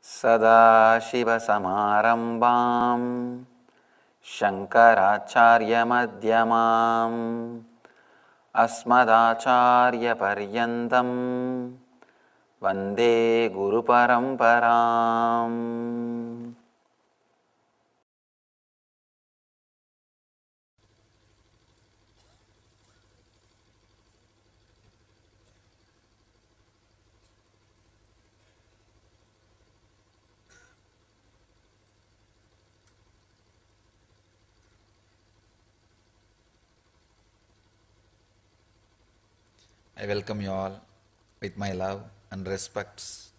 सदाशिवसमारम्भां शङ्कराचार्यमध्यमाम् अस्मदाचार्यपर्यन्तं वन्दे गुरुपरम्पराम्. I welcome you all with my love and respects.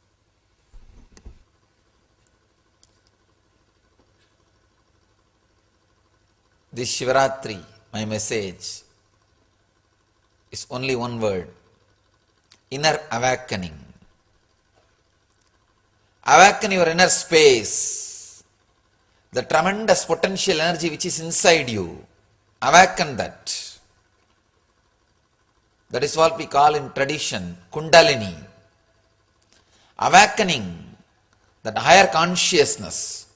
This Shivaratri, my message is only one word: inner awakening. Awaken your inner space, the tremendous potential energy which is inside you. Awaken that. That is what we call in tradition Kundalini. Awakening that higher consciousness.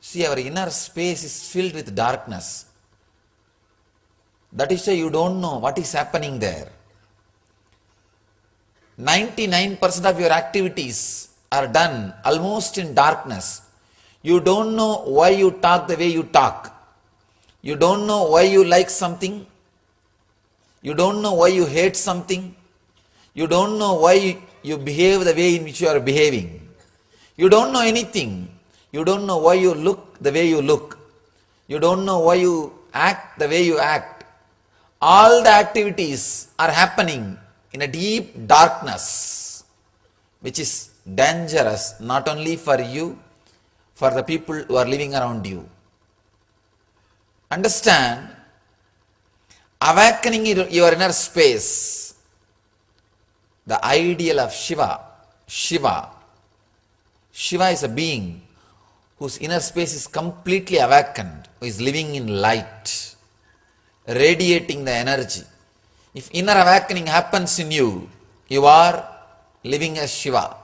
See, our inner space is filled with darkness. That is why you don't know what is happening there. 99% of your activities are done almost in darkness. You don't know why you talk the way you talk. You don't know why you like something. You don't know why you hate something. You don't know why you behave the way in which you are behaving. You don't know anything. You don't know why you look the way you look. You don't know why you act the way you act. All the activities are happening in a deep darkness, which is dangerous not only for you, for the people who are living around you. Understand, awakening your inner space, the ideal of Shiva. Shiva is a being whose inner space is completely awakened, who is living in light, radiating the energy. If inner awakening happens in you, you are living as Shiva.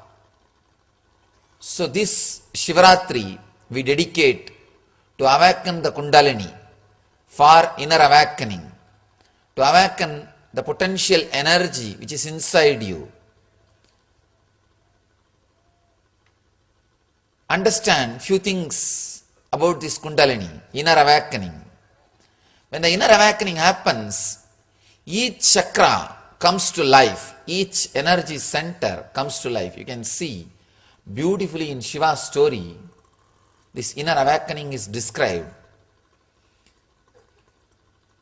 So this Shivaratri we dedicate to awaken the Kundalini for inner awakening, to awaken the potential energy which is inside you. Understand few things about this Kundalini, inner awakening. When the inner awakening happens, each chakra comes to life, each energy center comes to life. You can see beautifully in Shiva's story, this inner awakening is described.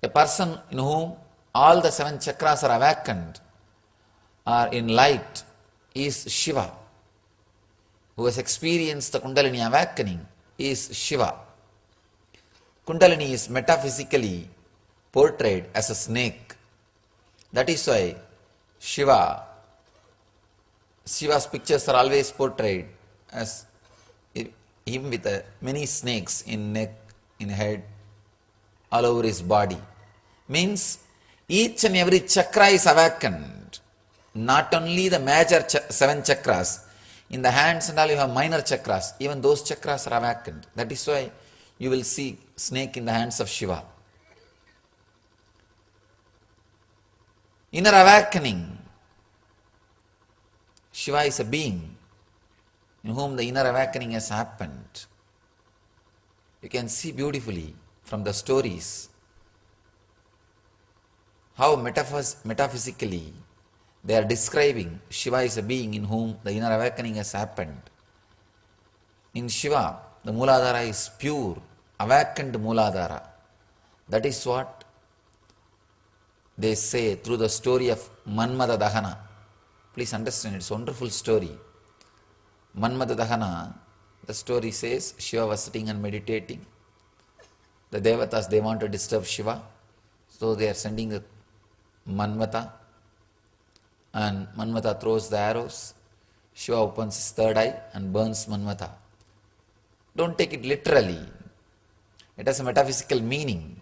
A person in whom all the 7 chakras are awakened or in light is Shiva. Who has experienced the Kundalini awakening is Shiva. Kundalini is metaphysically portrayed as a snake. That is why Shiva's pictures are always portrayed as him with many snakes in neck, in head, all over his body. Means each and every chakra is awakened. Not only the major 7 chakras. In the hands and all you have minor chakras. Even those chakras are awakened. That is why you will see snake in the hands of Shiva. Inner awakening. Shiva is a being in whom the inner awakening has happened. You can see beautifully from the stories how metaphysically they are describing Shiva is a being in whom the inner awakening has happened. In Shiva, the Mooladhara is pure, awakened Mooladhara. That is what they say through the story of Manmada Dahana. Please understand, it's a wonderful story. Manmada Dahana, the story says Shiva was sitting and meditating. The Devatas, they want to disturb Shiva. So they are sending a Manmata. And Manmata throws the arrows. Shiva opens his third eye and burns Manmata. Don't take it literally. It has a metaphysical meaning.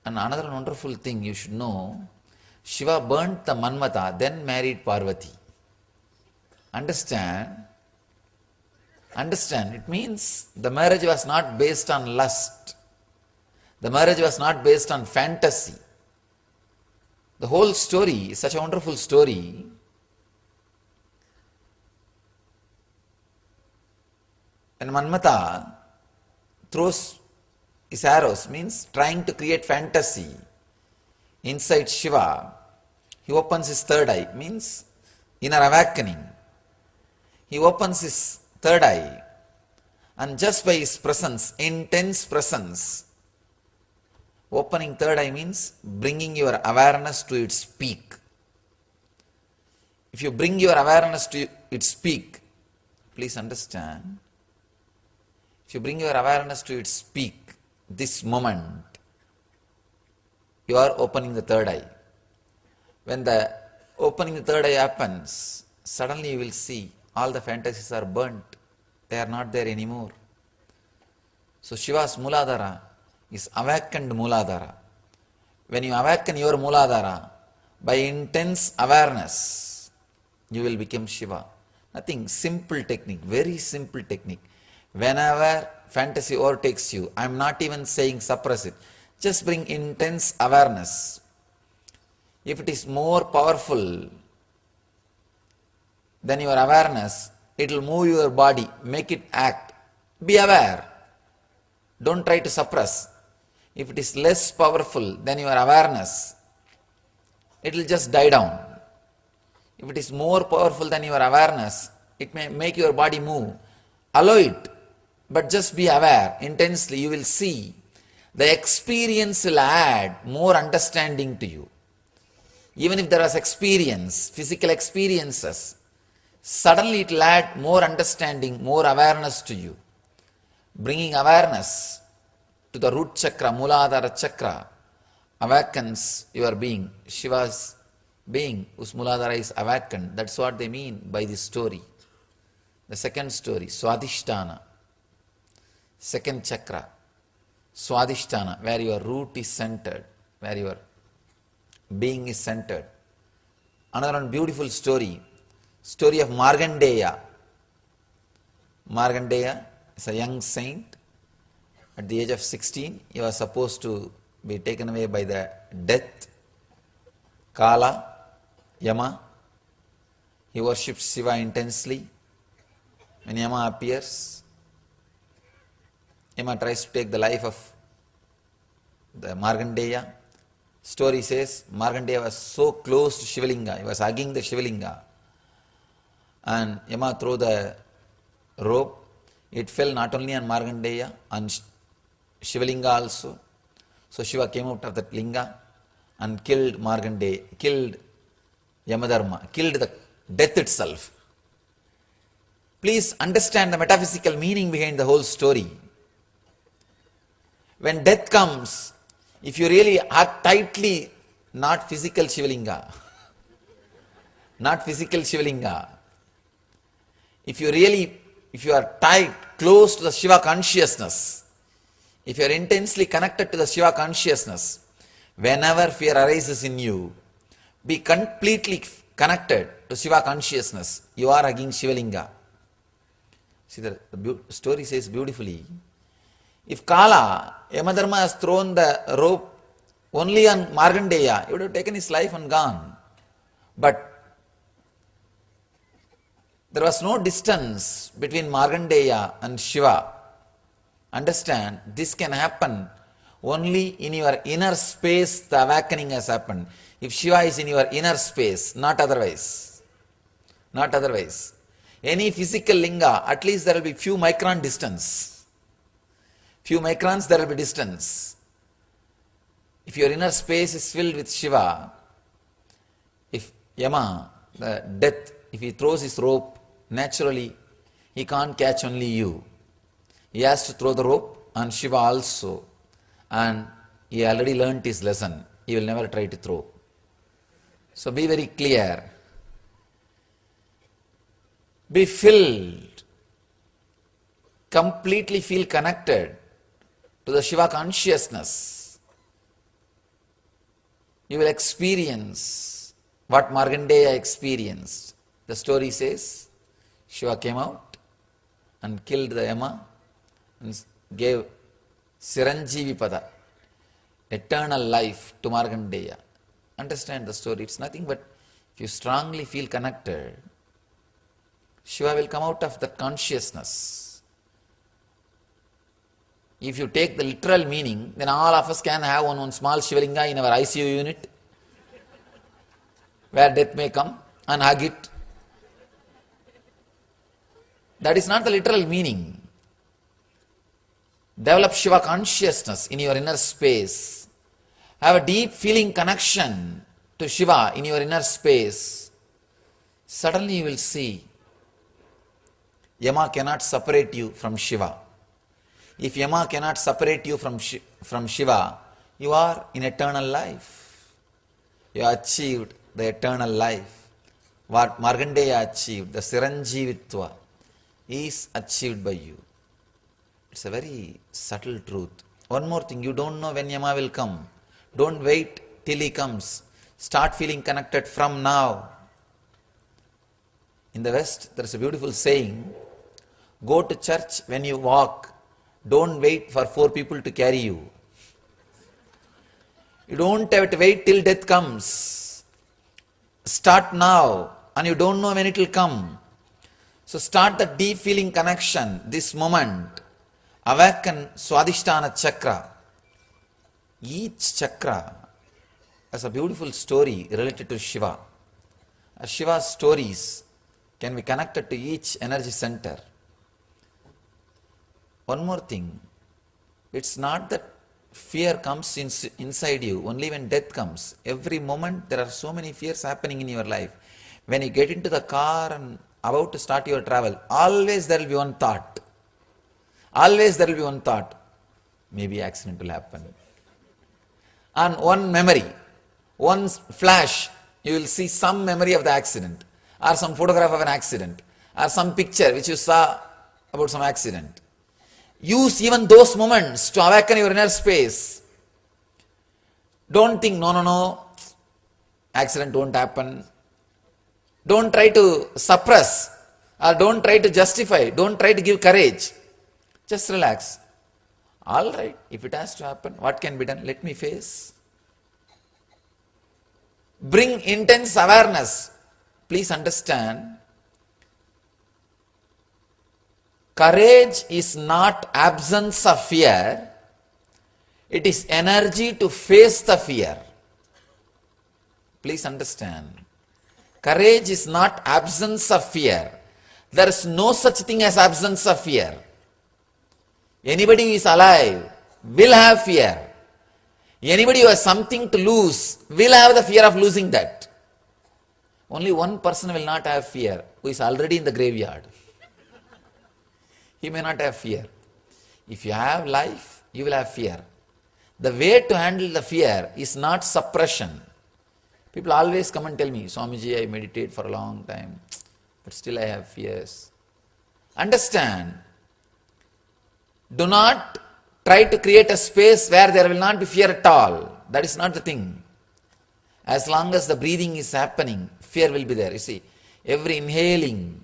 And another wonderful thing you should know, Shiva burnt the Manmata, then married Parvati. Understand, Understand, it means the marriage was not based on lust. The marriage was not based on fantasy. The whole story is such a wonderful story. When Manmata throws his arrows, means trying to create fantasy inside Shiva, he opens his third eye, means inner awakening. He opens his third eye, and just by his presence, intense presence, opening third eye means bringing your awareness to its peak. If you bring your awareness to its peak, please understand, if you bring your awareness to its peak, this moment, you are opening the third eye. When the opening the third eye happens, suddenly you will see all the fantasies are burnt. They are not there anymore. So Shiva's Mooladhara is awakened Mooladhara. When you awaken your Mooladhara, by intense awareness, you will become Shiva. Nothing, simple technique, very simple technique. Whenever fantasy overtakes you, I am not even saying suppress it. Just bring intense awareness. If it is more powerful than your awareness, it will move your body, make it act. Be aware. Don't try to suppress. If it is less powerful than your awareness, it will just die down. If it is more powerful than your awareness, it may make your body move. Allow it, but just be aware intensely. You will see the experience will add more understanding to you. Even if there was experience, physical experiences, suddenly it will add more understanding, more awareness to you. Bringing awareness to the root chakra, Mooladhara chakra, awakens your being. Shiva's being, whose Mooladhara is awakened. That's what they mean by this story. The second story, Swadhisthana, second chakra, Swadhisthana, where your root is centered, where your being is centered. Another one beautiful story, story of Markandeya. Markandeya is a young saint. At the age of 16, he was supposed to be taken away by the death, Kala, Yama. He worships Shiva intensely. When Yama appears, Yama tries to take the life of the Markandeya. Story says Markandeya was so close to Shivalinga, he was hugging the Shivalinga. And Yama threw the rope. It fell not only on Markandeya, on Shivalinga also. So Shiva came out of that linga and killed Markandeya, killed Yamadharma, killed the death itself. Please understand the metaphysical meaning behind the whole story. When death comes, if you really hug tightly, not physical Shivalinga, not physical Shivalinga, if you are tight, close to the Shiva consciousness, if you are intensely connected to the Shiva consciousness, whenever fear arises in you, be completely connected to Shiva consciousness. You are hugging Shivalinga. See, the story says beautifully, if Kala, Yamadharma has thrown the rope only on Markandeya, he would have taken his life and gone. But there was no distance between Markandeya and Shiva. Understand, this can happen only in your inner space. The awakening has happened. If Shiva is in your inner space, not otherwise. Not otherwise. Any physical linga, at least there will be few micron distance. Few microns there will be distance. If your inner space is filled with Shiva, if Yama, the death, if he throws his rope, naturally he can't catch only you. He has to throw the rope on Shiva also. And he already learnt his lesson. He will never try to throw. So be very clear. Be filled. Completely feel connected to the Shiva consciousness. You will experience what Markandeya experienced. The story says, Shiva came out and killed the Yama and gave Siranjeevi Pada, eternal life to Markandeya. Understand the story. It's nothing but if you strongly feel connected, Shiva will come out of that consciousness. If you take the literal meaning, then all of us can have one small Shivalinga in our ICU unit, where death may come, and hug it. That is not the literal meaning. Develop Shiva consciousness in your inner space. Have a deep feeling connection to Shiva in your inner space. Suddenly you will see Yama cannot separate you from Shiva. If Yama cannot separate you from Shiva, you are in eternal life. You have achieved the eternal life. What Markandeya achieved, the Siranjeevitva, is achieved by you. It's a very subtle truth. One more thing, you don't know when Yama will come. Don't wait till he comes. Start feeling connected from now. In the West, there is a beautiful saying, go to church when you walk. Don't wait for 4 people to carry you. You don't have to wait till death comes. Start now, and you don't know when it will come. So start the deep feeling connection this moment. Awaken Swadhisthana chakra. Each chakra has a beautiful story related to Shiva. Shiva's stories can be connected to each energy center. One more thing, it's not that fear comes inside you only when death comes. Every moment there are so many fears happening in your life. When you get into the car and about to start your travel, always there will be one thought. Always there will be one thought. Maybe accident will happen. And one memory, one flash, you will see some memory of the accident, or some photograph of an accident, or some picture which you saw about some accident. Use even those moments to awaken your inner space. Don't think, no, accident won't happen. Don't try to suppress, or don't try to justify, don't try to give courage. Just relax. All right, if it has to happen, what can be done? Let me face. Bring intense awareness. Please understand, courage is not absence of fear. It is energy to face the fear. Please understand. Courage is not absence of fear. There is no such thing as absence of fear. Anybody who is alive will have fear. Anybody who has something to lose will have the fear of losing that. Only one person will not have fear, who is already in the graveyard. He may not have fear. If you have life, you will have fear. The way to handle the fear is not suppression. People always come and tell me, Swamiji, I meditate for a long time, but still I have fears. Understand, do not try to create a space where there will not be fear at all. That is not the thing. As long as the breathing is happening, fear will be there. You see, every inhaling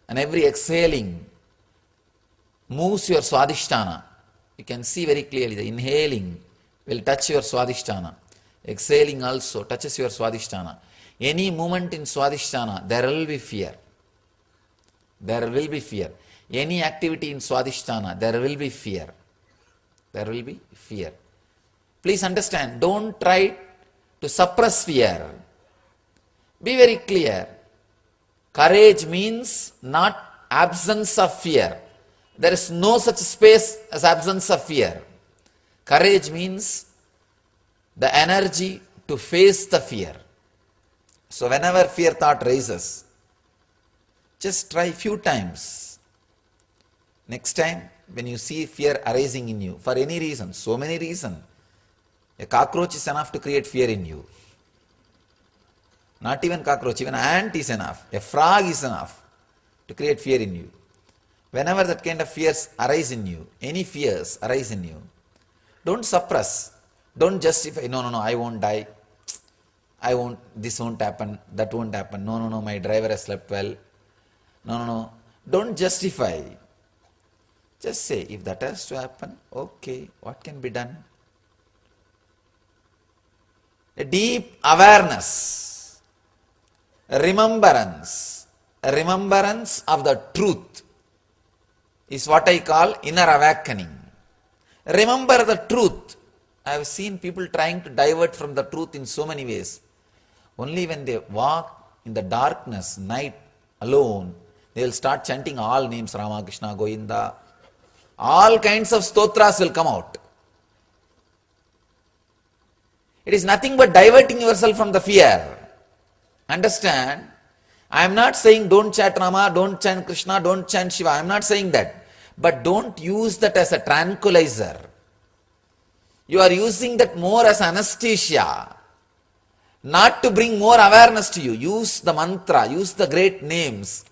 and every exhaling moves your Swadhisthana. You can see very clearly the inhaling will touch your Swadhisthana. Exhaling also touches your Swadhisthana. Any movement in Swadhisthana, there will be fear. There will be fear. Any activity in Swadhisthana, there will be fear. There will be fear. Please understand, don't try to suppress fear. Be very clear. Courage means not absence of fear. There is no such space as absence of fear. Courage means the energy to face the fear. So whenever fear thought rises, just try few times. Next time, when you see fear arising in you, for any reason, so many reasons, a cockroach is enough to create fear in you. Not even cockroach, even an ant is enough. A frog is enough to create fear in you. Whenever that kind of fears arise in you, any fears arise in you, don't suppress. Don't justify, no, I won't die. This won't happen, that won't happen. No, my driver has slept well. No, Don't justify. Just say, if that has to happen, okay, what can be done? A deep awareness, remembrance of the truth is what I call inner awakening. Remember the truth. I have seen people trying to divert from the truth in so many ways. Only when they walk in the darkness, night, alone, they will start chanting all names, Rama, Krishna, Govinda. All kinds of stotras will come out. It is nothing but diverting yourself from the fear. Understand? I am not saying don't chant Rama, don't chant Krishna, don't chant Shiva. I am not saying that. But don't use that as a tranquilizer. You are using that more as anesthesia. Not to bring more awareness to you. Use the mantra, use the great names.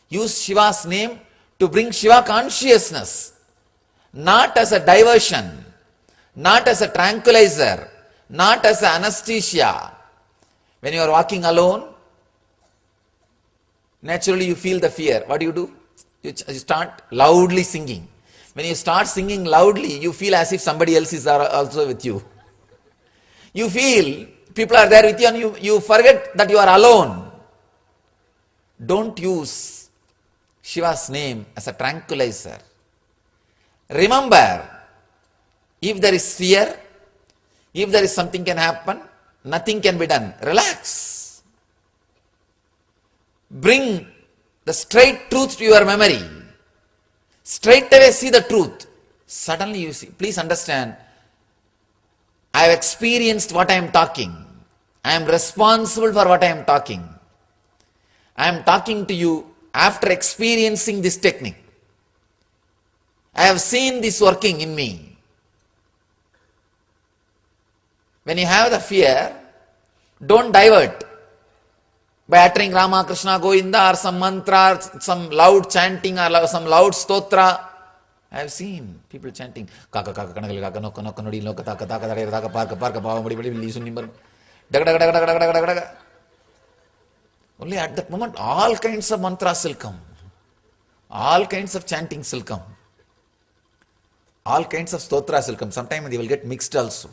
Use Shiva's name to bring Shiva consciousness. Not as a diversion, not as a tranquilizer, not as an anesthesia. When you are walking alone, naturally you feel the fear. What do? You start loudly singing. When you start singing loudly, you feel as if somebody else is also with you. You feel people are there with you and you forget that you are alone. Don't use Shiva's name as a tranquilizer. Remember, if there is fear, if there is something can happen, nothing can be done. Relax. Bring the straight truth to your memory. Straight away see the truth. Suddenly you see. Please understand, I have experienced what I am talking. I am responsible for what I am talking. I am talking to you after experiencing this technique. I have seen this working in me. When you have the fear, don't divert by uttering Rama, Krishna, Govinda or some mantra, some loud chanting or some loud stotra. I have seen people chanting Kaka Kaka Kanagali Kaka Nokka Nokka Nodi Loka Taka Taka Taka Parka Parka Pava Mudi Mudi Lisu Nimber Daga Daga Daga Daga Daga Daga. Only at that moment all kinds of mantras will come. All kinds of chantings will come. All kinds of stotras will come. Sometimes they will get mixed also.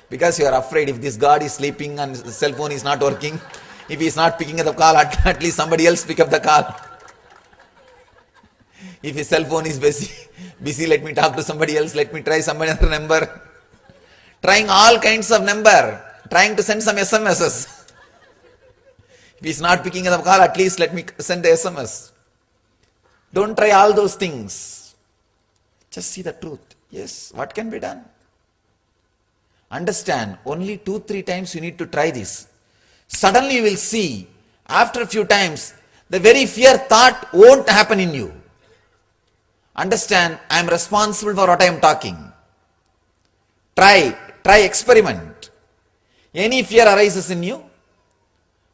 Because you are afraid if this God is sleeping and the cell phone is not working, if he is not picking up the call, at least somebody else pick up the call. If his cell phone is busy, let me talk to somebody else, let me try somebody other number. Trying all kinds of number, trying to send some SMSs. If he is not picking up the call, at least let me send the SMS. Don't try all those things. Just see the truth. Yes, what can be done? Understand, only 2-3 times you need to try this. Suddenly you will see, after a few times, the very fear thought won't happen in you. Understand, I am responsible for what I am talking. Try, experiment. Any fear arises in you,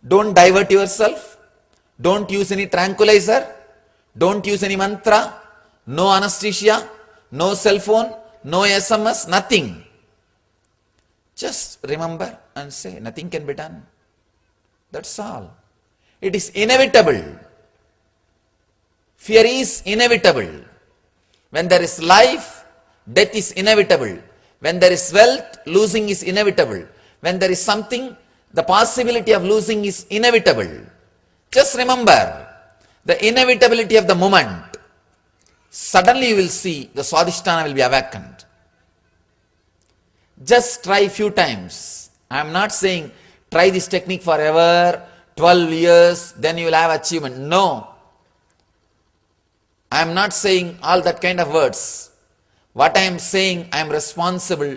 don't divert yourself. Don't use any tranquilizer. Don't use any mantra. No anesthesia. No cell phone, no SMS, nothing. Just remember and say, nothing can be done. That's all. It is inevitable. Fear is inevitable. When there is life, death is inevitable. When there is wealth, losing is inevitable. When there is something, the possibility of losing is inevitable. Just remember the inevitability of the moment. Suddenly you will see the Swadhisthana will be awakened. Just try few times. I am not saying try this technique forever, 12 years, then you will have achievement. No. I am not saying all that kind of words. What I am saying, I am responsible.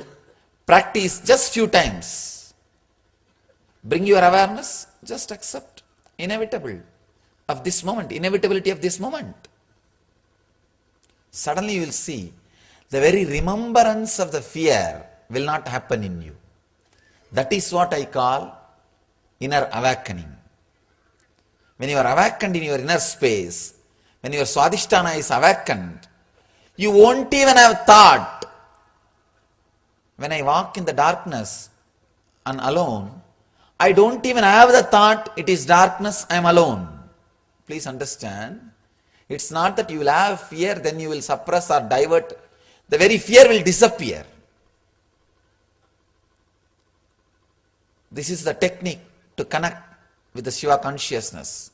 Practice just few times. Bring your awareness, just accept inevitable of this moment, inevitability of this moment. Suddenly you will see the very remembrance of the fear will not happen in you. That is what I call inner awakening. When you are awakened in your inner space, when your Swadhisthana is awakened, you won't even have thought. When I walk in the darkness and alone, I don't even have the thought it is darkness, I am alone. Please understand. It's not that you will have fear, then you will suppress or divert. The very fear will disappear. This is the technique to connect with the Shiva consciousness.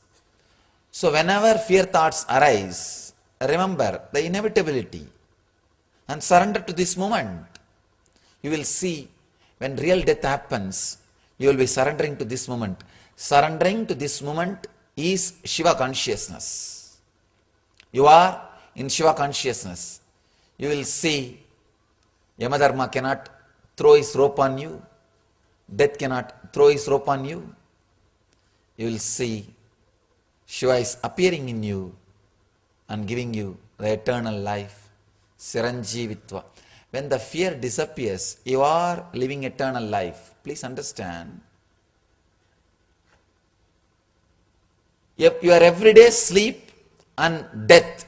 So whenever fear thoughts arise, remember the inevitability and surrender to this moment. You will see when real death happens, you will be surrendering to this moment. Surrendering to this moment is Shiva consciousness. You are in Shiva consciousness. You will see Yamadharma cannot throw his rope on you. Death cannot throw his rope on you. You will see Shiva is appearing in you and giving you the eternal life. Siranjivitva. When the fear disappears, you are living eternal life. Please understand. Your everyday sleep and death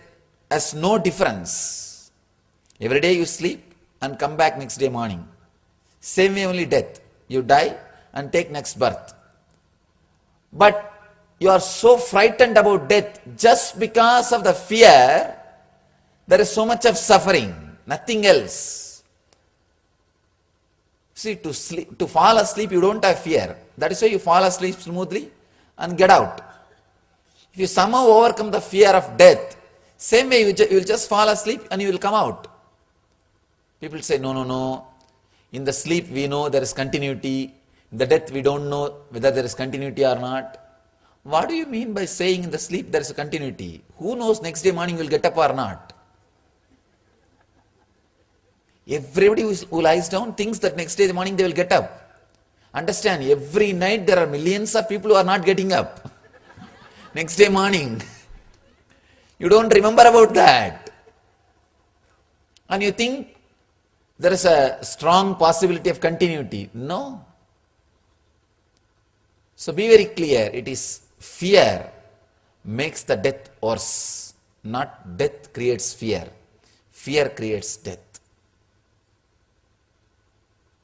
has no difference. Every day you sleep and come back next day morning. Same way only death. You die and take next birth. But you are so frightened about death just because of the fear. There is so much of suffering, nothing else. See, to fall asleep, you don't have fear. That is why you fall asleep smoothly and get out. If you somehow overcome the fear of death, same way you will just fall asleep and you will come out. People say, no. In the sleep we know there is continuity. In the death we don't know whether there is continuity or not. What do you mean by saying in the sleep there is a continuity? Who knows next day morning will get up or not? Everybody who lies down thinks that next day morning they will get up. Understand, every night there are millions of people who are not getting up. Next day morning. You don't remember about that. And you think there is a strong possibility of continuity. No. So be very clear, it is fear makes the death worse. Not death creates fear. Fear creates death.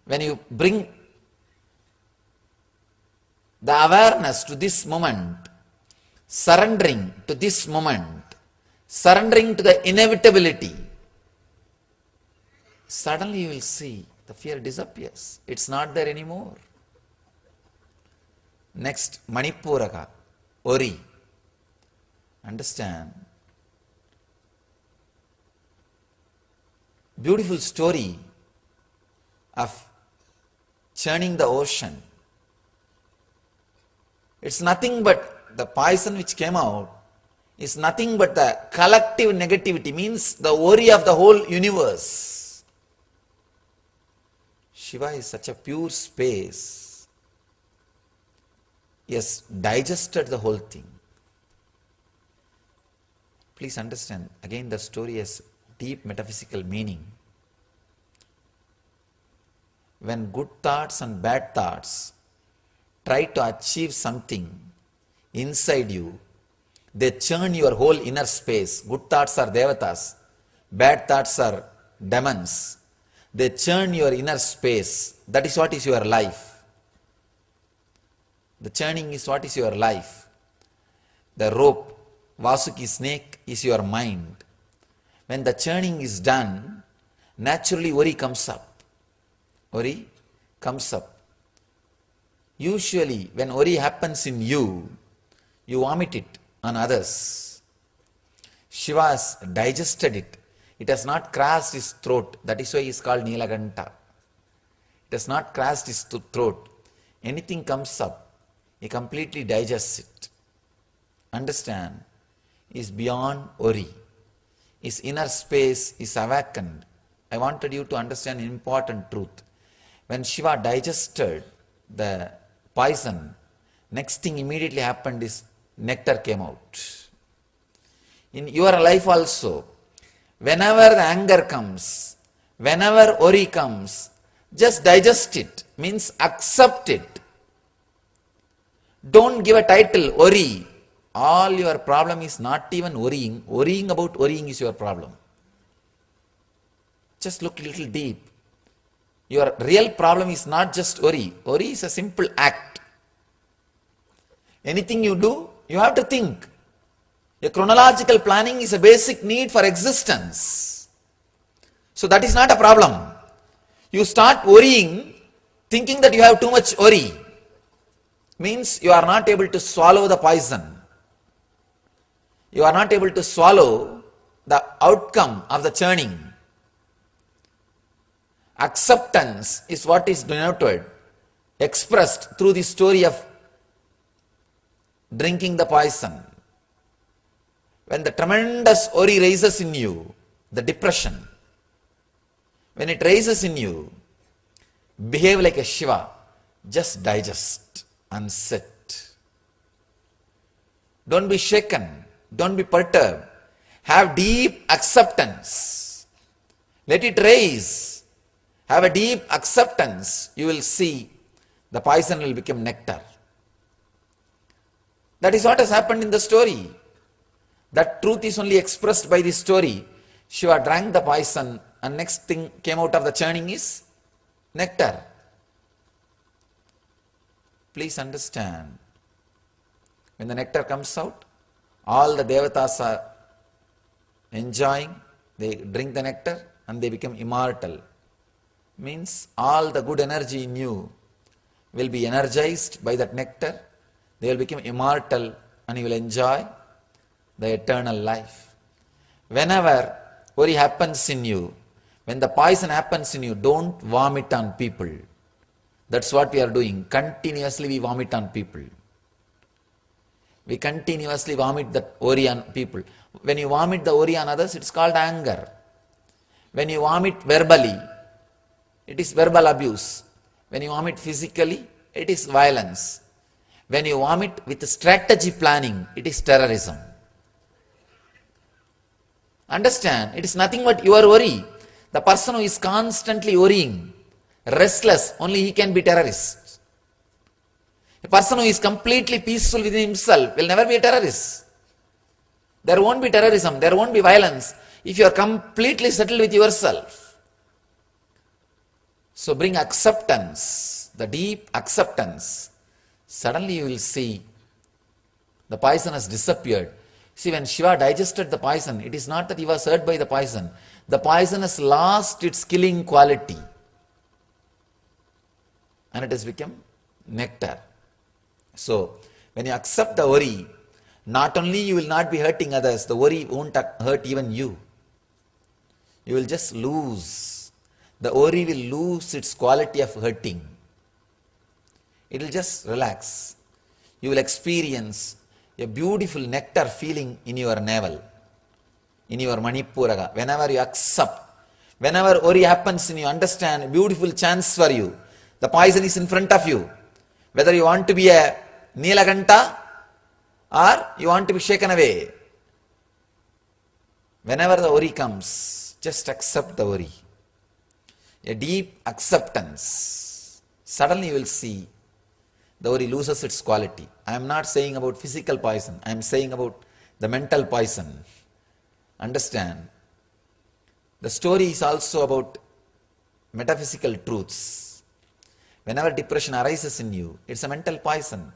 When you bring the awareness to this moment, surrendering to this moment, surrendering to the inevitability, suddenly you will see the fear disappears. It's not there anymore. Next, Manipuraka, Ori. Understand? Beautiful story of churning the ocean. It's nothing but the poison which came out is nothing but the collective negativity, means the worry of the whole universe. Shiva is such a pure space. He has digested the whole thing. Please understand, again the story has deep metaphysical meaning. When good thoughts and bad thoughts try to achieve something inside you, they churn your whole inner space. Good thoughts are devatas, bad thoughts are demons. They churn your inner space. That is what is your life. The churning is what is your life. The rope, Vasuki snake, is your mind. When the churning is done, naturally worry comes up. Worry comes up. Usually, when worry happens in you, you vomit it on others. Shiva has digested it. It has not crossed his throat. That is why he is called Nilaganta. It has not crossed his throat. Anything comes up, he completely digests it. Understand? He is beyond worry. His inner space is awakened. I wanted you to understand an important truth. When Shiva digested the poison, next thing immediately happened is nectar came out. In your life also, whenever the anger comes, whenever worry comes, just digest it, means accept it. Don't give a title, worry. All your problem is not even worrying. Worrying about worrying is your problem. Just look a little deep. Your real problem is not just worry. Worry is a simple act. Anything you do, you have to think. A chronological planning is a basic need for existence. So that is not a problem. You start worrying, thinking that you have too much worry, means you are not able to swallow the poison. You are not able to swallow the outcome of the churning. Acceptance is what is denoted, expressed through the story of drinking the poison. When the tremendous worry rises in you, the depression, when it rises in you, behave like a Shiva, just digest and sit. Don't be shaken, don't be perturbed. Have deep acceptance. Let it rise. Have a deep acceptance. You will see the poison will become nectar. That is what has happened in the story. That truth is only expressed by the story. Shiva drank the poison and next thing came out of the churning is nectar. Please understand, when the nectar comes out, all the devatas are enjoying, they drink the nectar and they become immortal. Means all the good energy in you will be energized by that nectar. They will become immortal and you will enjoy the eternal life. Whenever worry happens in you, when the poison happens in you, don't vomit on people. That's what we are doing. Continuously we vomit on people. We continuously vomit the worry on people. When you vomit the worry on others, it's called anger. When you vomit verbally, it is verbal abuse. When you vomit physically, it is violence. When you vomit with strategy planning, it is terrorism. Understand, it is nothing but your worry. The person who is constantly worrying, restless, only he can be terrorist. A person who is completely peaceful within himself will never be a terrorist. There won't be terrorism, there won't be violence if you are completely settled with yourself. So bring acceptance, the deep acceptance. Suddenly you will see the poison has disappeared. See, when Shiva digested the poison, it is not that he was hurt by the poison. The poison has lost its killing quality. And it has become nectar. So, when you accept the worry, not only you will not be hurting others, the worry won't hurt even you. You will just lose. The worry will lose its quality of hurting. It will just relax. You will experience a beautiful nectar feeling in your navel, in your Manipuraga. Whenever you accept, whenever worry happens and you understand, a beautiful chance for you. The poison is in front of you. Whether you want to be a Nilaganta or you want to be shaken away. Whenever the worry comes, just accept the worry. A deep acceptance. Suddenly you will see the worry loses its quality. I am not saying about physical poison. I am saying about the mental poison. Understand? The story is also about metaphysical truths. Whenever depression arises in you, it's a mental poison.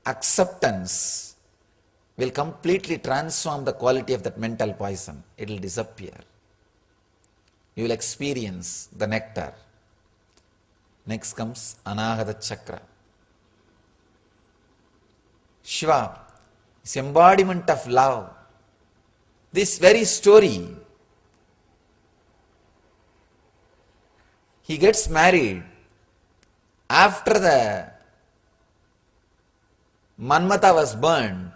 Acceptance will completely transform the quality of that mental poison. It will disappear. You will experience the nectar. Next comes Anahata Chakra. Shiva is embodiment of love. This very story, he gets married after the Manmata was burned,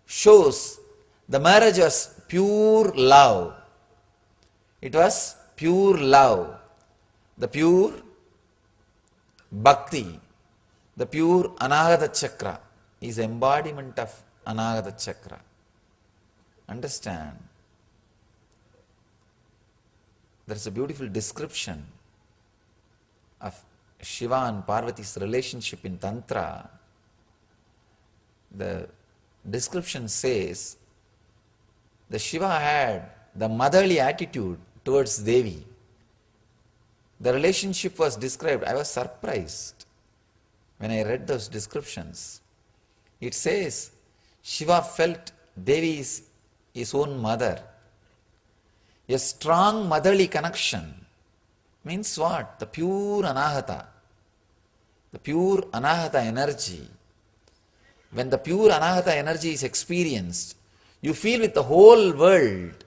shows the marriage was pure love. It was pure love, the pure bhakti, the pure Anahata Chakra is embodiment of Anahata Chakra. Understand? There is a beautiful description of Shiva and Parvati's relationship in Tantra. The description says the Shiva had the motherly attitude towards Devi. The relationship was described. I was surprised when I read those descriptions. It says Shiva felt Devi is his own mother. A strong motherly connection means what? The pure anahata. The pure anahata energy. When the pure anahata energy is experienced, you feel with the whole world.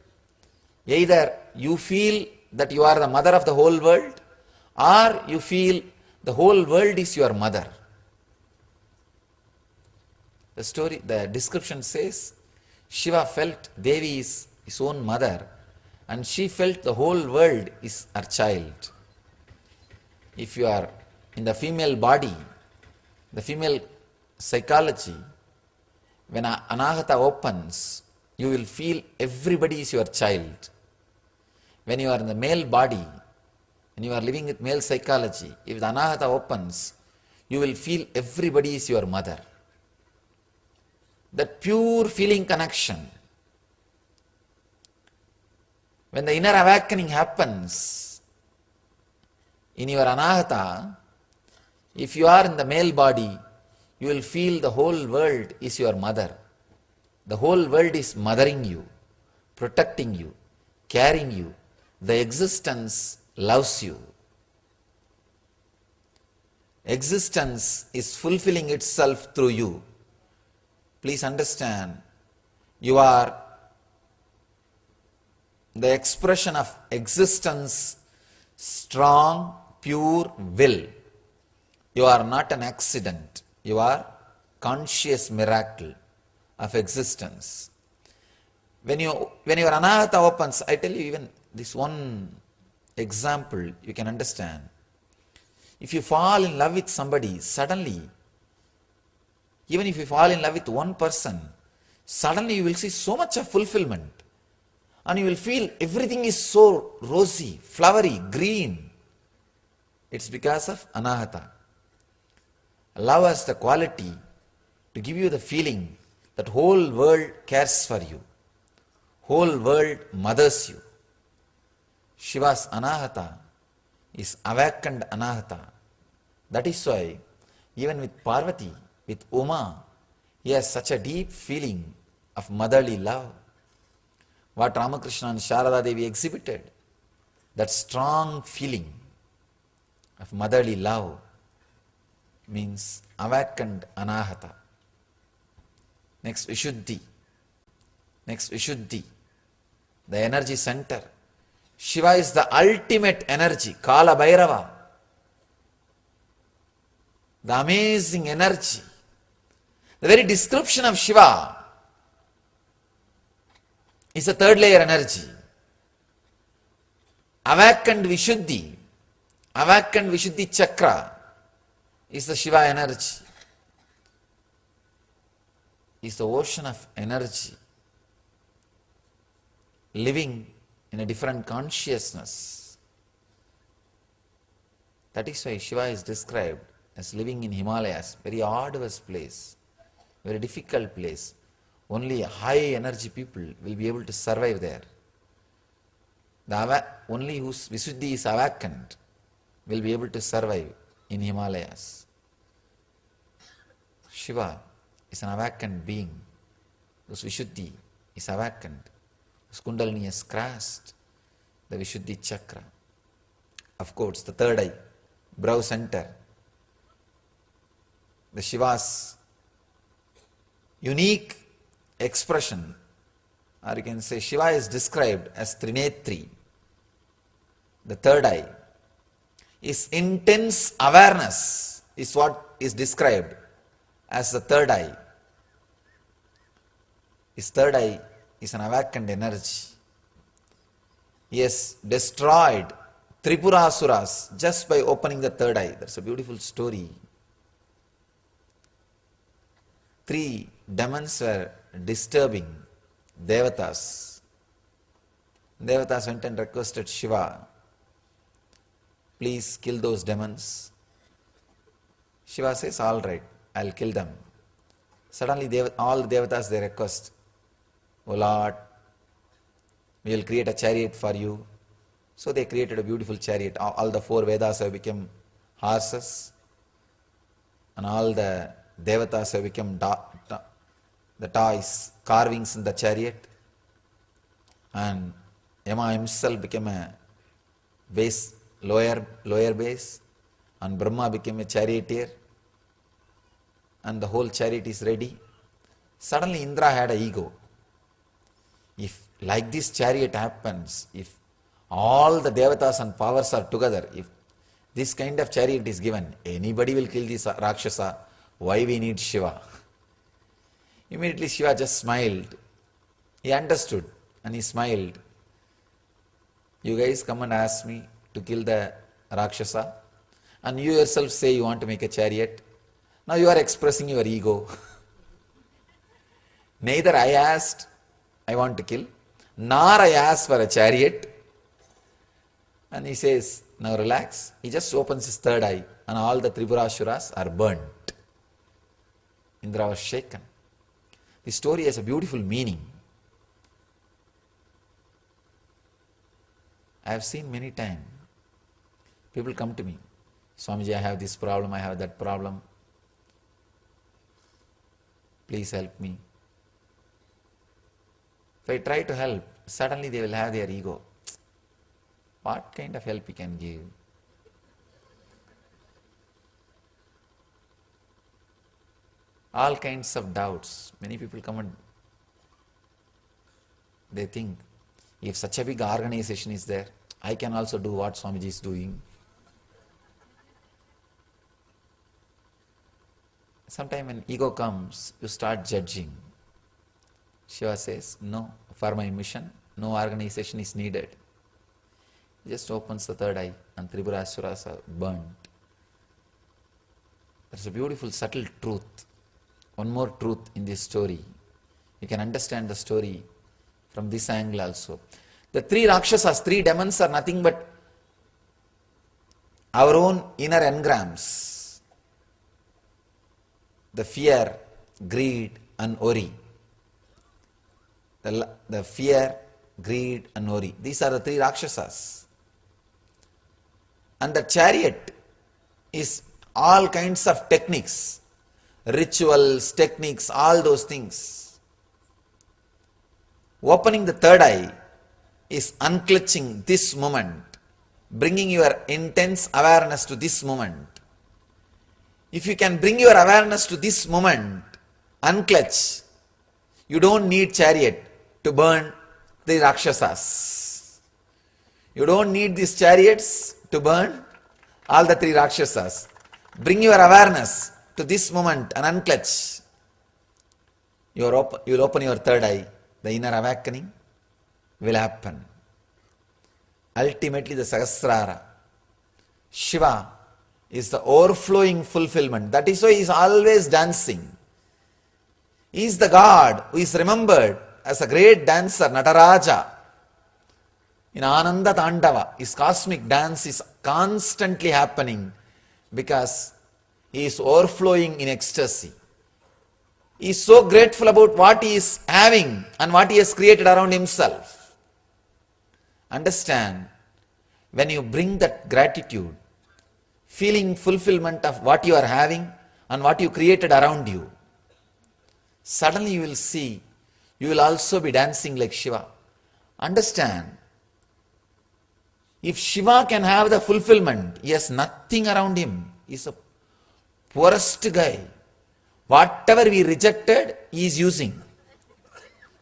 Either you feel that you are the mother of the whole world, or you feel the whole world is your mother. The description says, Shiva felt Devi is his own mother, and she felt the whole world is her child. If you are in the female body, the female psychology, when anahata opens, you will feel everybody is your child. When you are in the male body, when you are living with male psychology, if the anahata opens, you will feel everybody is your mother. That pure feeling connection. When the inner awakening happens in your anahata, if you are in the male body, you will feel the whole world is your mother. The whole world is mothering you, protecting you, carrying you. The existence loves you. Existence is fulfilling itself through you. Please understand, you are the expression of existence, strong, pure will. You are not an accident. You are conscious miracle of existence. When your anahata opens, I tell you even this one example you can understand. If you fall in love with somebody, suddenly, even if you fall in love with one person, suddenly you will see so much of fulfillment. And you will feel everything is so rosy, flowery, green. It's because of anahata. Love has the quality to give you the feeling that whole world cares for you. Whole world mothers you. Shiva's anahata is awakened anahata. That is why even with Parvati, with Uma, he has such a deep feeling of motherly love. What Ramakrishna and Sharada Devi exhibited, that strong feeling of motherly love means awakened anahata. Next, Vishuddhi. The energy center. Shiva is the ultimate energy, Kala Bhairava. The amazing energy. The very description of Shiva is a third layer energy. Awakened Vishuddhi chakra is the Shiva energy. Is the ocean of energy, living in a different consciousness. That is why Shiva is described as living in Himalayas, very arduous place, very difficult place. Only high energy people will be able to survive there. Only whose Visuddhi is awakened will be able to survive in Himalayas. Shiva is an awakened being, whose Vishuddhi is awakened, whose Kundalini has crashed the Vishuddhi chakra. Of course, the third eye, brow center, the Shiva's unique expression, or you can say Shiva is described as Trinetri, the third eye. His intense awareness is what is described as the third eye. His third eye is an awakened energy. He has destroyed Tripurasuras just by opening the third eye. That's a beautiful story. 3 demons were disturbing Devatas. Devatas went and requested Shiva, please kill those demons. Shiva says, all right, I'll kill them. Suddenly all the Devatas, they request, O Lord, we will create a chariot for you. So they created a beautiful chariot. All the 4 Vedas have become horses, and all the Devatas have become the toys, carvings in the chariot, and Yama himself became a base, lower base, and Brahma became a charioteer, and the whole chariot is ready. Suddenly Indra had an ego. If like this chariot happens, if all the devatas and powers are together, if this kind of chariot is given, anybody will kill this Rakshasa. Why we need Shiva? Immediately Shiva just smiled. He understood and he smiled. You guys come and ask me to kill the Rakshasa, and you yourself say you want to make a chariot. Now you are expressing your ego. Neither I asked, I want to kill, nor I asked for a chariot. And he says, now relax. He just opens his third eye and all the Tripurasuras are burnt. Indra was shaken. The story has a beautiful meaning. I have seen many times. People come to me, Swamiji, I have this problem, I have that problem. Please help me. If I try to help, suddenly they will have their ego. What kind of help we can give? All kinds of doubts. Many people come and they think, if such a big organization is there, I can also do what Swamiji is doing. Sometimes when ego comes, you start judging. Shiva says, no, for my mission, no organization is needed. He just opens the third eye and Tripurasuras are burnt. There's a beautiful, subtle truth. One more truth in this story. You can understand the story from this angle also. The three Rakshasas, three demons are nothing but our own inner engrams. The fear, greed and worry. The fear, greed and worry. These are the three Rakshasas. And the chariot is all kinds of techniques, rituals, techniques, all those things. Opening the third eye is unclutching this moment, bringing your intense awareness to this moment. If you can bring your awareness to this moment, unclutch, you don't need chariot to burn the Rakshasas. You don't need these chariots to burn all the three Rakshasas. Bring your awareness to this moment and unclutch. You will open your third eye. The inner awakening will happen. Ultimately the Sahasrara, Shiva, is the overflowing fulfillment. That is why he is always dancing. He is the God who is remembered as a great dancer, Nataraja. In Ananda Tandava, his cosmic dance is constantly happening because he is overflowing in ecstasy. He is so grateful about what he is having and what he has created around himself. Understand, when you bring that gratitude, feeling fulfillment of what you are having and what you created around you, suddenly you will see, you will also be dancing like Shiva. Understand, if Shiva can have the fulfillment, he has nothing around him. He is a poorest guy. Whatever we rejected, he is using.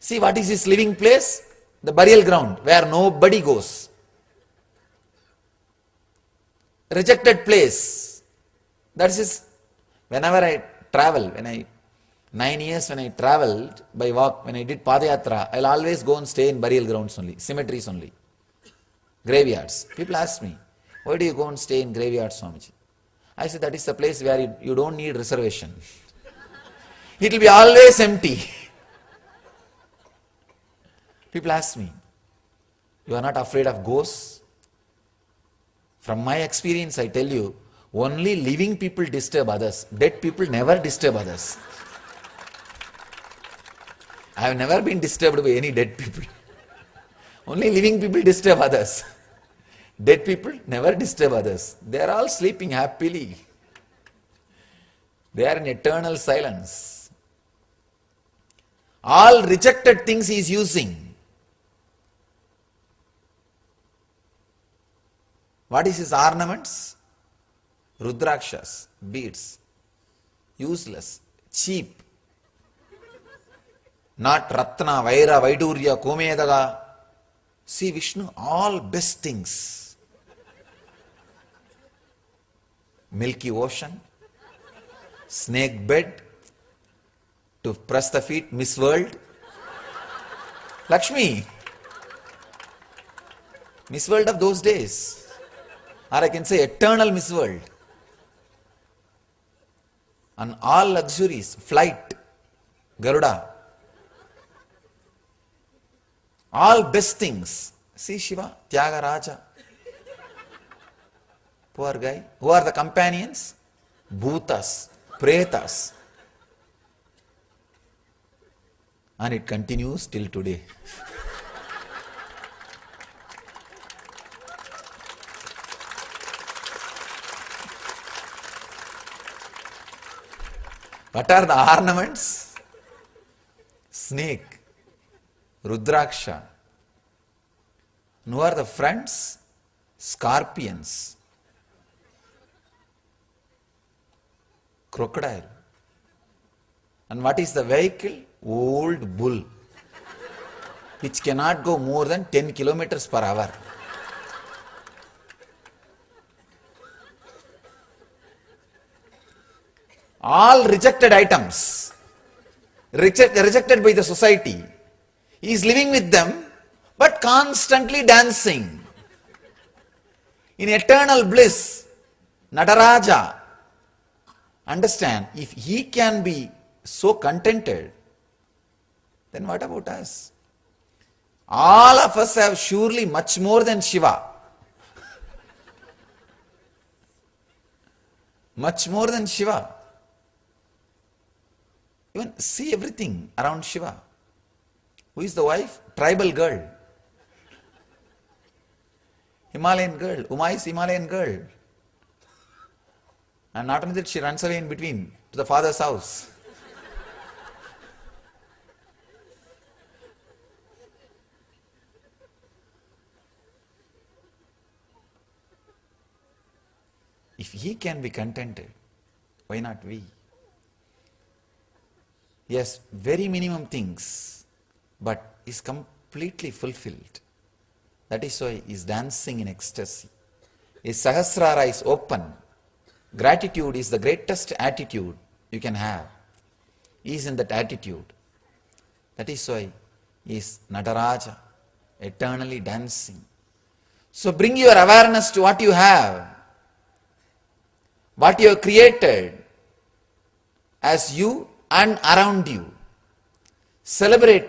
See, what is his living place? The burial ground, where nobody goes. Rejected place. That is his. Whenever I travel, 9 years when I traveled by walk, when I did Padayatra, I'll always go and stay in burial grounds only, cemeteries only, graveyards. People ask me, why do you go and stay in graveyards, Swamiji? I say, that is the place where you don't need reservation. It will be always empty. People ask me, you are not afraid of ghosts? From my experience, I tell you, only living people disturb others. Dead people never disturb others. I have never been disturbed by any dead people. Only living people disturb others. Dead people never disturb others. They are all sleeping happily. They are in eternal silence. All rejected things he is using. What is his ornaments? Rudrakshas, beads. Useless, cheap. Not Ratna, Vaira, Vaidurya, Komedaga. See Vishnu, all best things. Milky ocean, snake bed, to press the feet, Miss World. Lakshmi, Miss World of those days. Or I can say eternal Miss World. And all luxuries, flight, Garuda. All best things. See Shiva, Tyagaraja. Poor guy. Who are the companions? Bhutas, Pretas. And it continues till today. What are the ornaments? Snake, Rudraksha. And who are the friends? Scorpions, crocodile. And what is the vehicle? Old bull, which cannot go more than 10 kilometers per hour. All rejected items, rejected by the society. He is living with them, but constantly dancing in eternal bliss. Nataraja. Understand, if he can be so contented, then what about us? All of us have surely much more than Shiva. Much more than Shiva. Even see everything around Shiva. Who is the wife? Tribal girl. Himalayan girl. Uma is Himalayan girl. And not only that, she runs away in between to the father's house. If he can be contented, why not we? Yes, very minimum things, but is completely fulfilled. That is why he is dancing in ecstasy. His Sahasrara is open. Gratitude is the greatest attitude you can have. He is in that attitude. That is why he is Nataraja, eternally dancing. So bring your awareness to what you have, what you have created as you and around you. Celebrate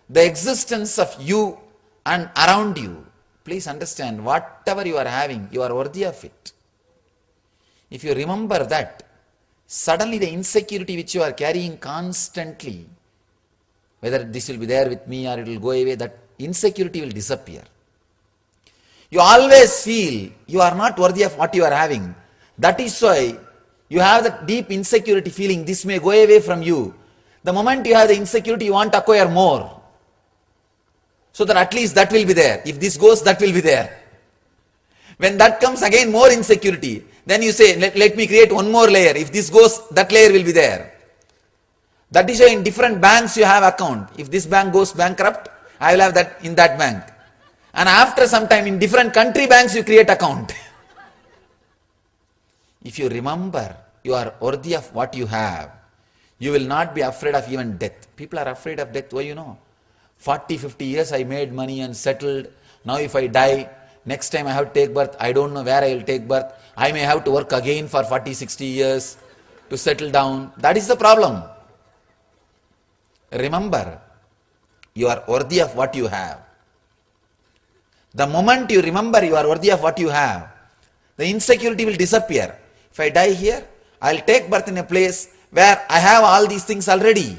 the existence of you and around you. Please understand, whatever you are having, you are worthy of it. If you remember that, suddenly the insecurity which you are carrying constantly, whether this will be there with me or it will go away, that insecurity will disappear. You always feel you are not worthy of what you are having. That is why you have that deep insecurity feeling, this may go away from you. The moment you have the insecurity, you want to acquire more. So that at least that will be there. If this goes, that will be there. When that comes, again more insecurity. Then you say, let me create one more layer. If this goes, that layer will be there. That is why in different banks you have account. If this bank goes bankrupt, I will have that in that bank. And after some time, in different country banks you create account. If you remember you are worthy of what you have, you will not be afraid of even death. People are afraid of death. Why, you know? 40, 50 years I made money and settled. Now if I die, next time I have to take birth, I don't know where I will take birth. I may have to work again for 40, 60 years to settle down. That is the problem. Remember, you are worthy of what you have. The moment you remember you are worthy of what you have, the insecurity will disappear. If I die here, I will take birth in a place where I have all these things already.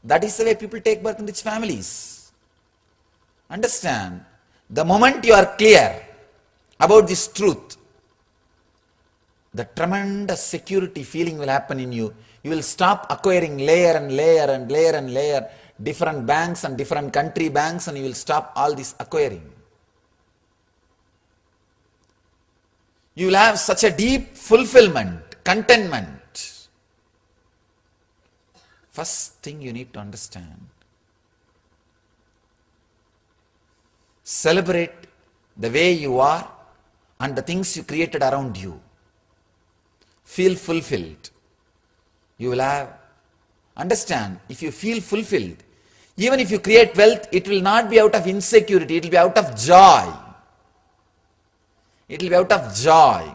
That is the way people take birth in rich families. Understand, the moment you are clear about this truth, the tremendous security feeling will happen in you. You will stop acquiring layer and layer and layer and layer, different banks and different country banks, and you will stop all this acquiring. You will have such a deep fulfillment, contentment. First thing you need to understand, celebrate the way you are and the things you created around you. Feel fulfilled. You will have, understand, if you feel fulfilled, even if you create wealth, it will not be out of insecurity, it will be out of joy. It will be out of joy.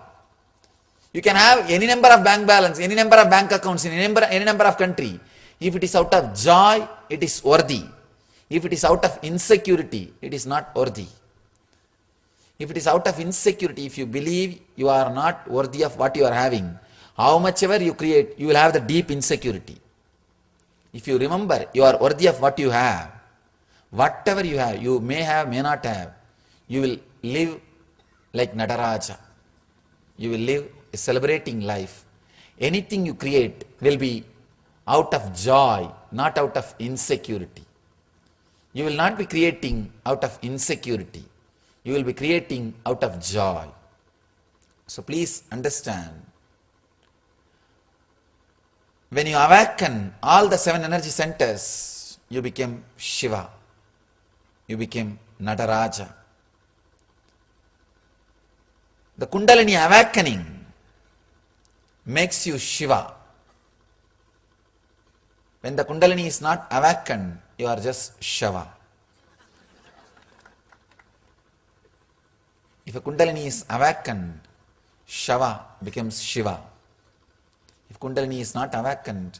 You can have any number of bank balance, any number of bank accounts in any number of country. If it is out of joy, it is worthy. If it is out of insecurity, it is not worthy. If it is out of insecurity, if you believe you are not worthy of what you are having, how much ever you create, you will have the deep insecurity. If you remember you are worthy of what you have, whatever you have, you may have, may not have, you will live like Nataraja. You will live a celebrating life. Anything you create will be out of joy, not out of insecurity. You will not be creating out of insecurity. You will be creating out of joy. So please understand, when you awaken all the 7 energy centers, you became Shiva. You became Nataraja. The Kundalini awakening makes you Shiva. When the Kundalini is not awakened, you are just Shava. If a Kundalini is awakened, Shava becomes Shiva. If Kundalini is not awakened,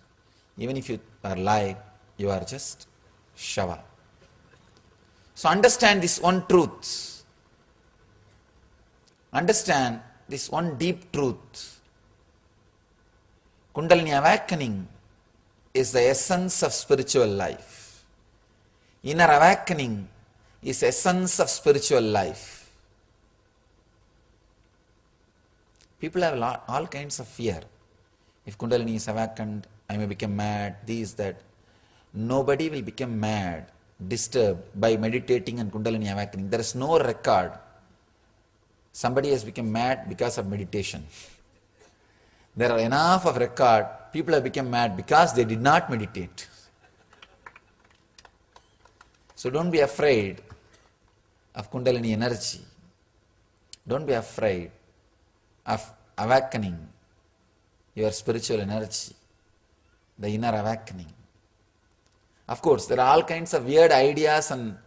even if you are alive, you are just Shava. So understand this one truth. Understand this one deep truth. Kundalini awakening is the essence of spiritual life. Inner awakening is essence of spiritual life. People have all kinds of fear. If Kundalini is awakened, I may become mad, this, that. Nobody will become mad, disturbed by meditating and Kundalini awakening. There is no record. Somebody has become mad because of meditation. There are enough of record. People have become mad because they did not meditate. So don't be afraid of Kundalini energy. Don't be afraid of awakening your spiritual energy, the inner awakening. Of course, there are all kinds of weird ideas and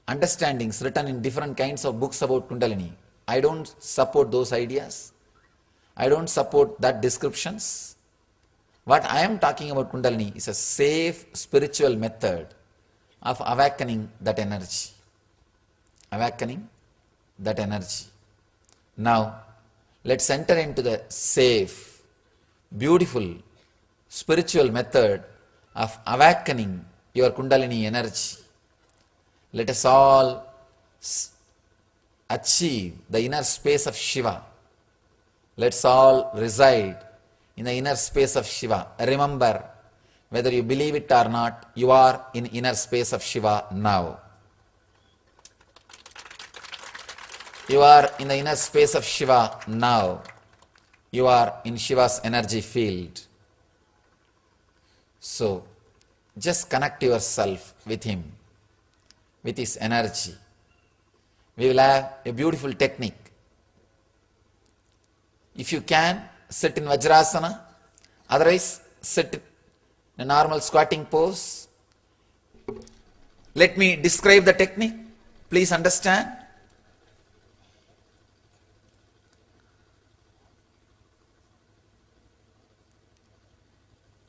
understandings written in different kinds of books about Kundalini. I don't support those ideas. I don't support that descriptions. What I am talking about Kundalini is a safe spiritual method of awakening that energy. Awakening that energy. Now, let's enter into the safe, beautiful, spiritual method of awakening your Kundalini energy. Let us all achieve the inner space of Shiva. Let's all reside in the inner space of Shiva. Remember, whether you believe it or not, you are in inner space of Shiva now. You are in the inner space of Shiva now. You are in Shiva's energy field. So, just connect yourself with him, with his energy. We will have a beautiful technique. If you can, sit in Vajrasana. Otherwise, sit in a normal squatting pose. Let me describe the technique. Please understand.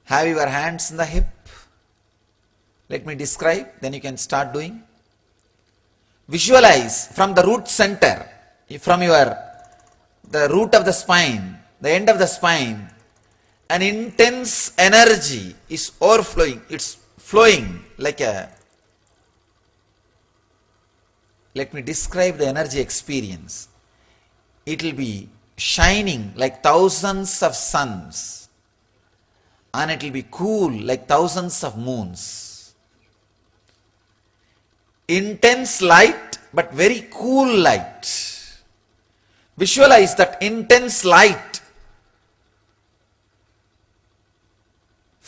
Have your hands in the hip. Let me describe, then you can start doing. Visualize from the root center, from the root of the spine, the end of the spine, an intense energy is overflowing. It's flowing like a... Let me describe the energy experience. It will be shining like thousands of suns. and it will be cool like thousands of moons. Intense light, but very cool light. Visualize that intense light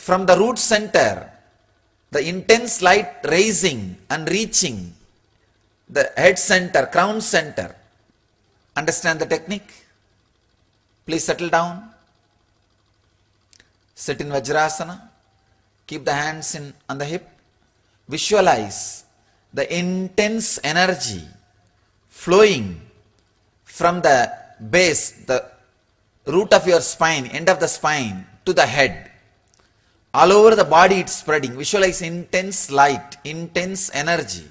from the root center, the intense light raising and reaching the head center, crown center. Understand the technique? Please settle down. Sit in Vajrasana. Keep the hands on the hip. Visualize the intense energy flowing from the base, the root of your spine, end of the spine to the head. All over the body it's spreading. Visualize intense light, intense energy,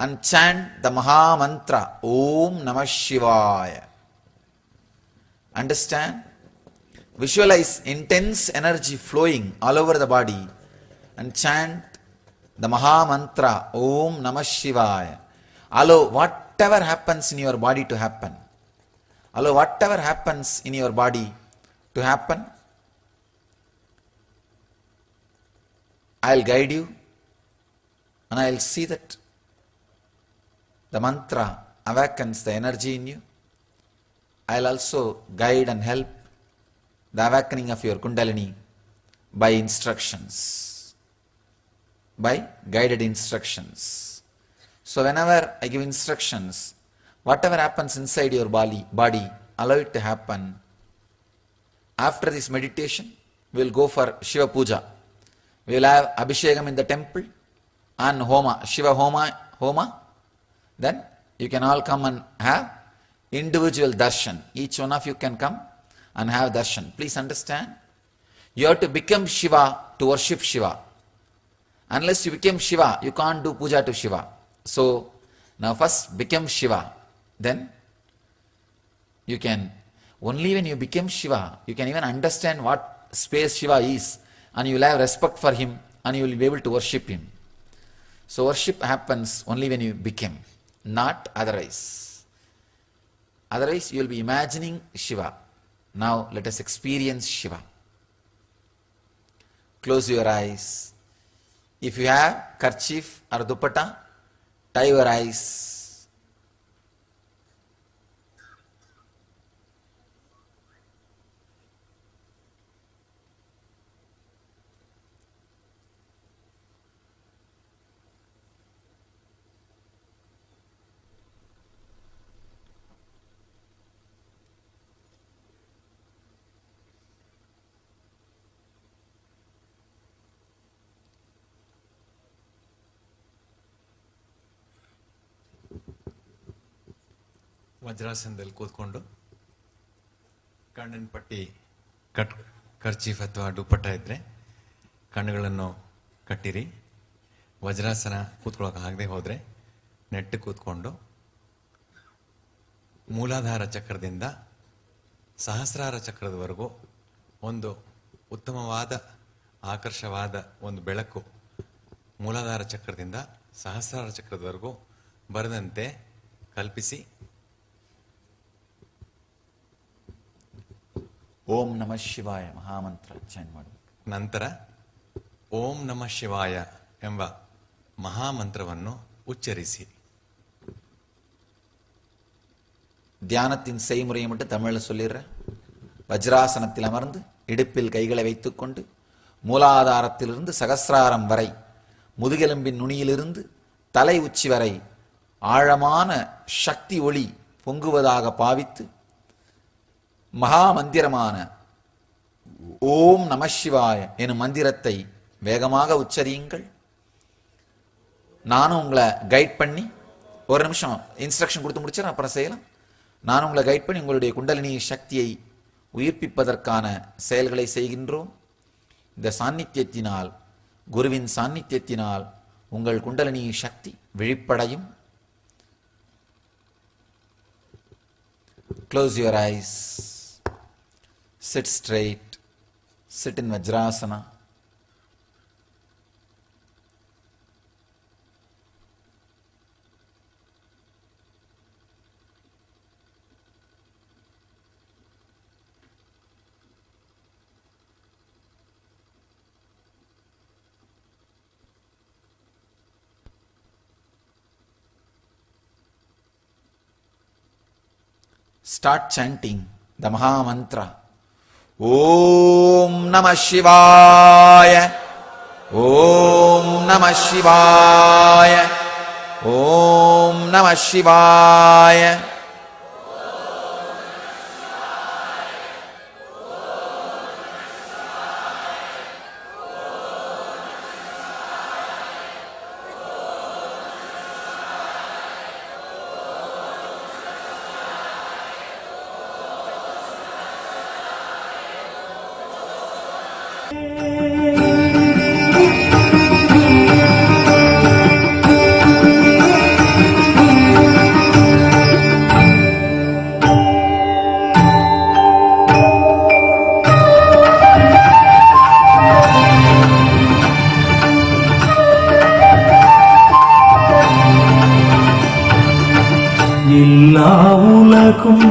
and chant the Maha Mantra, Om Namah Shivaya. Understand? Visualize intense energy flowing all over the body and chant the Maha Mantra, Om Namah Shivaya. Allow whatever happens in your body to happen. Allow whatever happens in your body to happen. I'll guide you and I'll see that the mantra awakens the energy in you. I'll also guide and help the awakening of your Kundalini by instructions, by guided instructions. So whenever I give instructions, whatever happens inside your body, allow it to happen. After this meditation, we'll go for Shiva Puja. We'll have Abhishekam in the temple and Homa, Shiva Homa. Then you can all come and have individual darshan. Each one of you can come and have darshan. Please understand, you have to become Shiva to worship Shiva. Unless you become Shiva, you can't do puja to Shiva. So now first become Shiva. Then you can, only when you become Shiva, you can even understand what space Shiva is, and you will have respect for him and you will be able to worship him. So worship happens only when you become, not otherwise. Otherwise you will be imagining Shiva. Now let us experience Shiva. Close your eyes. If you have kerchief or dupatta, tie your eyes. ವಜ್ರಾಸನದಲ್ಲಿ ಕೂತ್ಕೊಂಡು ಕಣ್ಣಿನ ಪಟ್ಟಿ kerchief ಅಥವಾ ದುಪ್ಪಟ್ಟ ಇದ್ದರೆ ಕಣ್ಣುಗಳನ್ನು ಕಟ್ಟಿರಿ. ವಜ್ರಾಸನ ಕೂತ್ಕೊಳ್ಳೋಕೆ ಆಗದೆ ಹೋದರೆ ನೆಟ್ಟು ಕೂತ್ಕೊಂಡು ಮೂಲಾಧಾರ ಚಕ್ರದಿಂದ ಸಹಸ್ರಾರ ಚಕ್ರದವರೆಗೂ ಒಂದು ಉತ್ತಮವಾದ ಆಕರ್ಷವಾದ ಒಂದು ಬೆಳಕು ಮೂಲಾಧಾರ ಚಕ್ರದಿಂದ ಸಹಸ್ರಾರ ಚಕ್ರದವರೆಗೂ ಬರದಂತೆ ಕಲ್ಪಿಸಿ ಓಂ ನಮಃ ಶಿವಾಯ ಮಹಾಮಂತ್ರ ಚಾಂಟ್ ಮಾಡಿ. ನಂತರ ಓಂ ನಮಃ ಶಿವಾಯ ಎಂಬ மகாமந்திரವನ್ನು உச்சரிசி. தியானத்தின் செய்முறையை மட்டும் தமிழில் சொல்லிடுறேன். வஜ்ராசனத்தில் அமர்ந்து இடுப்பில் கைகளை வைத்துக்கொண்டு மூலாதாரத்திலிருந்து சகசிராரம் வரை, முதுகெலும்பின் நுனியிலிருந்து தலை உச்சி வரை ஆழமான சக்தி ஒளி பொங்குவதாக பாவித்து மகா மந்திரமான ஓம் நம சிவாய எனும் மந்திரத்தை வேகமாக உச்சரியுங்கள். நானும் உங்களை கைட் பண்ணி, ஒரு நிமிஷம் இன்ஸ்ட்ரக்ஷன் கொடுத்து முடிச்சிடறேன், அப்புறம் செய்யலாம். நானும் உங்களை கைட் பண்ணி உங்களுடைய குண்டலினி சக்தியை உயிர்ப்பிப்பதற்கான செயல்களை செய்கின்றோம். இந்த சாநித்தியத்தினால், குருவின் சாநித்தியத்தினால் உங்கள் குண்டலினி சக்தி விழிப்படையும். Close your eyes. Sit straight. Sit in Vajrasana. start chanting the Maha Mantra. Om Namah Shivaya. Om Namah Shivaya. Om Namah Shivaya. எல்லா உலகும்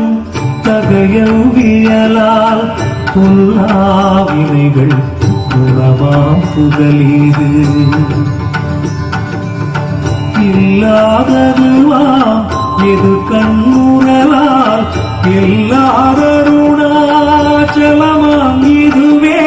தகையவியலால் பொல்லாவினைகள் புறமாம் புகலீது இல்லாததுவாம் எது கண்முறலால் இல்லாதருணாச்சலமாம் இதுவே